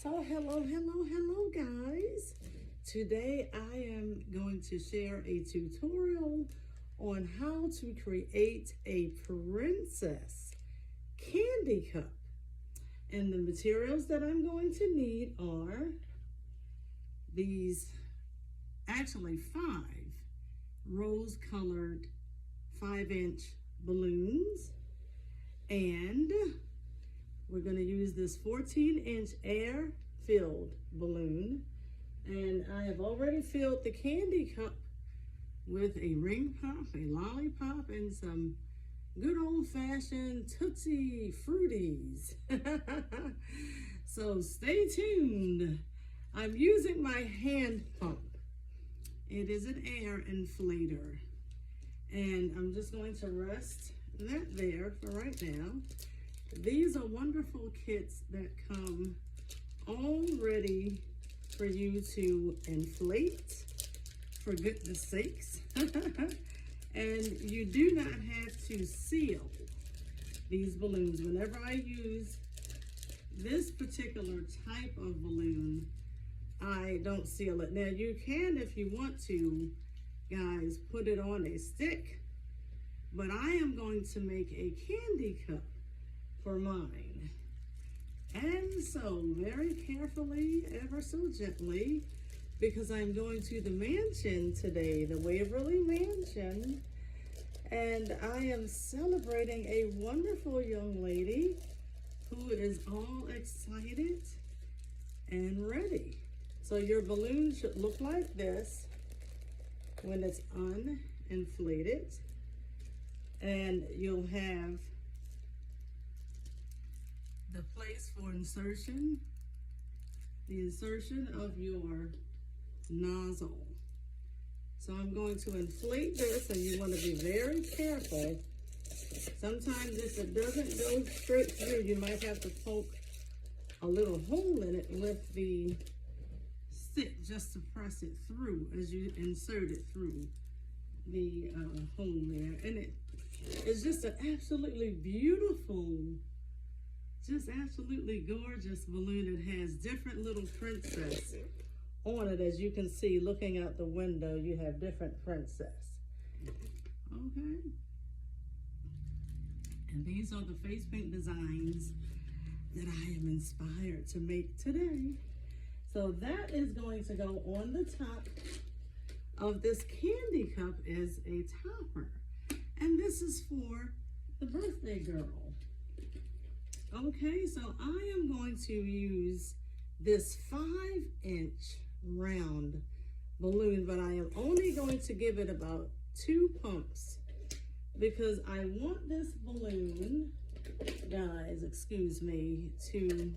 So hello guys. Today I am going to share a tutorial on how to create a princess candy cup. And the materials that I'm going to need are these, actually 5 rose colored 5-inch balloons, and we're going to use this 14-inch air-filled balloon. And I have already filled the candy cup with a ring pop, a lollipop, and some good old-fashioned Tootsie Fruities. So stay tuned. I'm using my hand pump. It is an air inflator. And I'm just going to rest that there for right now. These are wonderful kits that come all ready for you to inflate, for goodness sakes. And you do not have to seal these balloons. Whenever I use this particular type of balloon, I don't seal it. Now you can, if you want to, guys, put it on a stick, but I am going to make a candy cup for mine. And so very carefully, ever so gently, because I'm going to the mansion today, the Waverly Mansion, and I am celebrating a wonderful young lady who is all excited and ready. So your balloon should look like this when it's uninflated, and you'll have the place for insertion, the insertion of your nozzle. So I'm going to inflate this, and you want to be very careful. Sometimes if it doesn't go straight through, you might have to poke a little hole in it with the stick just to press it through as you insert it through the hole there. And it's just an absolutely beautiful, just absolutely gorgeous balloon. It has different little princess on it. As you can see, looking out the window, you have different princess. Okay. And these are the face paint designs that I am inspired to make today. So that is going to go on the top of this candy cup as a topper. And this is for the birthday girl. Okay, so I am going to use this 5-inch round balloon, but I am only going to give it about 2 pumps because I want this balloon, guys, excuse me, to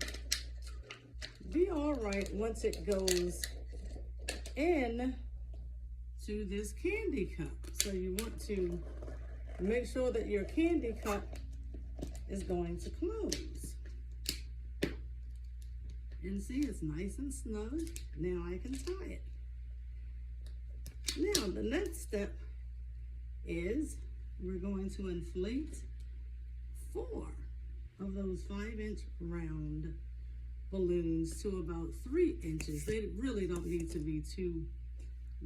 be all right once it goes in to this candy cup. So you want to make sure that your candy cup is going to close. And see, it's nice and snug. Now I can tie it. Now the next step is we're going to inflate 4 of those 5-inch round balloons to about 3 inches. They really don't need to be too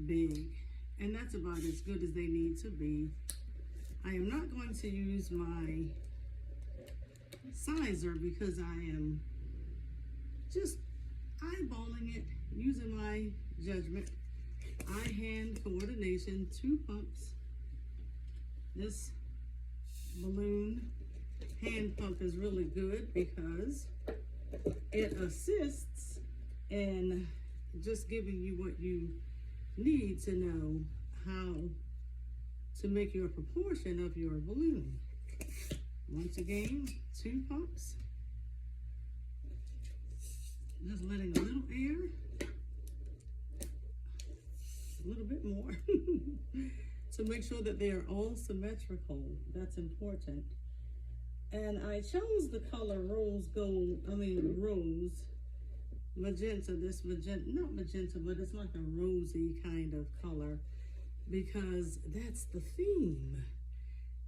big, and that's about as good as they need to be. I am not going to use my sizer because I am just eyeballing it, using my judgment, eye-hand coordination. 2 pumps. This balloon hand pump is really good because it assists in just giving you what you need to know how to make your proportion of your balloon. Once again, 2 pumps. Just letting a little air, a little bit more, to make sure that they are all symmetrical. That's important. And I chose the color rose magenta, this magenta, not magenta, but it's like a rosy kind of color, because that's the theme.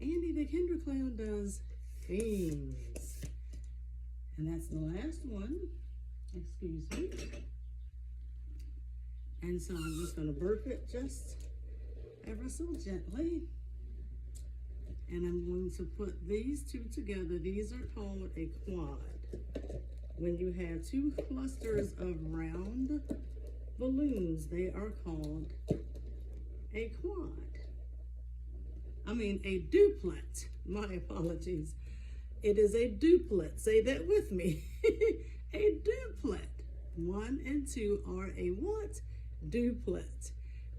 Andy the Kinder Clown does themes. And that's the last one. Excuse me. And so I'm just going to burp it just ever so gently. And I'm going to put these two together. These are called a quad. When you have two clusters of round balloons, they are called a quad. I mean a duplet. My apologies. It is a duplet. Say that with me. A duplet. 1 and 2 are a what? Duplet.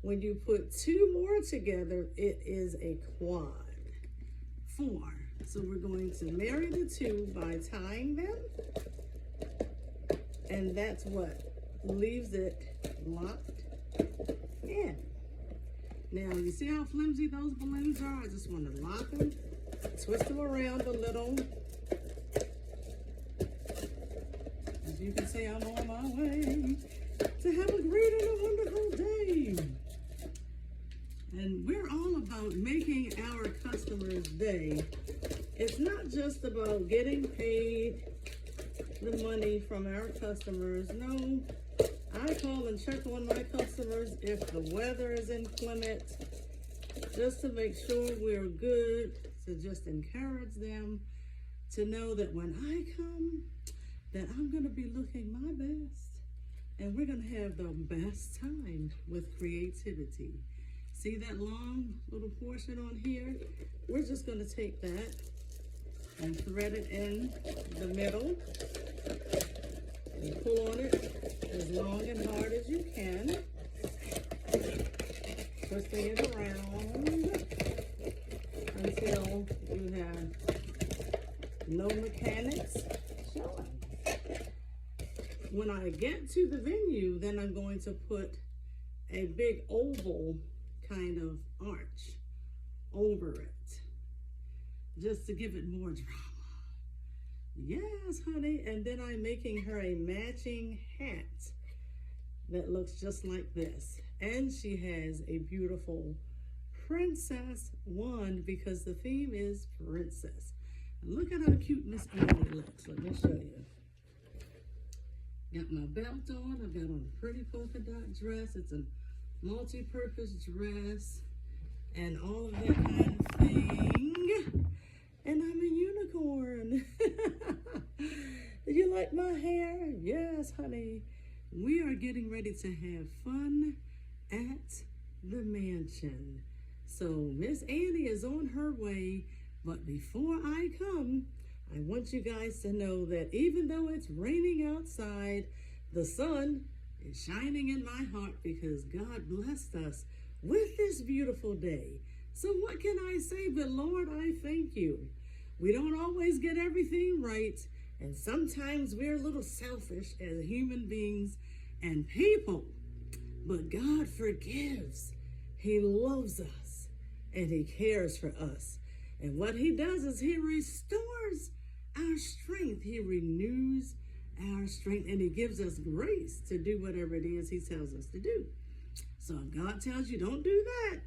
When you put two more together, it is a quad. 4. So we're going to marry the two by tying them. And that's what leaves it locked in. Now, you see how flimsy those balloons are? I just want to lock them, twist them around a little. As you can see, I'm on my way to have a great and a wonderful day. And we're all about making our customers' day. It's not just about getting paid the money from our customers. No, I call and check on my customers if the weather is inclement, just to make sure we're good, to just encourage them to know that when I come, that I'm going to be looking my best, and we're going to have the best time with creativity. See that long little portion on here? We're just going to take that and thread it in the middle. And pull on it as long and hard as you can. Twisting it around until you have no mechanics showing. When I get to the venue, then I'm going to put a big oval kind of arch over it, just to give it more drama. Yes, honey. And then I'm making her a matching hat that looks just like this. And she has a beautiful princess wand because the theme is princess. And look at how cute Miss Annie looks. Let me show you. Got my belt on. I've got on a pretty polka dot dress. It's a multi-purpose dress and all of that kind of thing. And I'm a unicorn. You like my hair? Yes, honey. We are getting ready to have fun at the mansion. So Miss Annie is on her way. But before I come, I want you guys to know that even though it's raining outside, the sun is shining in my heart because God blessed us with this beautiful day. So what can I say but Lord, I thank you. We don't always get everything right, and sometimes we're a little selfish as human beings and people, but God forgives. He loves us and he cares for us. And what he does is he restores our strength. He renews our strength and he gives us grace to do whatever it is he tells us to do. So if God tells you don't do that,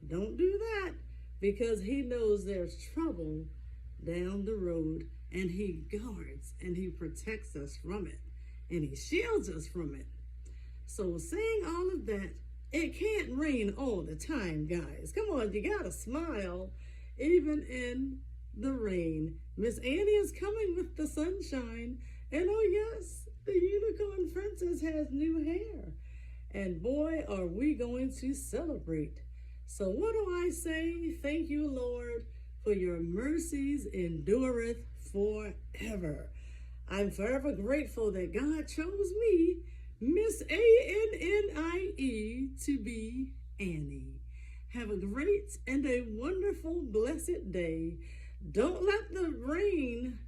don't do that, because he knows there's trouble down the road and he guards and he protects us from it and he shields us from it. So saying all of that, it can't rain all the time, guys. Come on, you gotta smile even in the rain. Miss Annie is coming with the sunshine, and oh yes, the unicorn princess has new hair, and boy are we going to celebrate. So what do I say? Thank you, Lord, for your mercies endureth forever. I'm forever grateful that God chose me, Miss Annie, to be Annie. Have a great and a wonderful, blessed day. Don't let the rain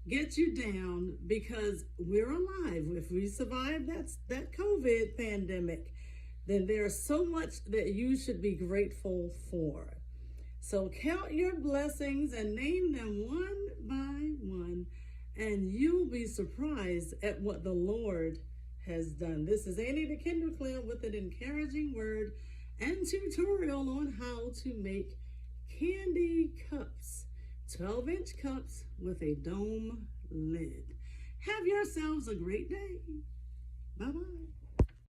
get you down, because we're alive. If we survive that COVID pandemic, then there's so much that you should be grateful for. So count your blessings and name them one by one, and you'll be surprised at what the Lord has done. This is Annie the KinderClown with an encouraging word and tutorial on how to make candy cups, 12-inch cups with a dome lid. Have yourselves a great day. Bye-bye.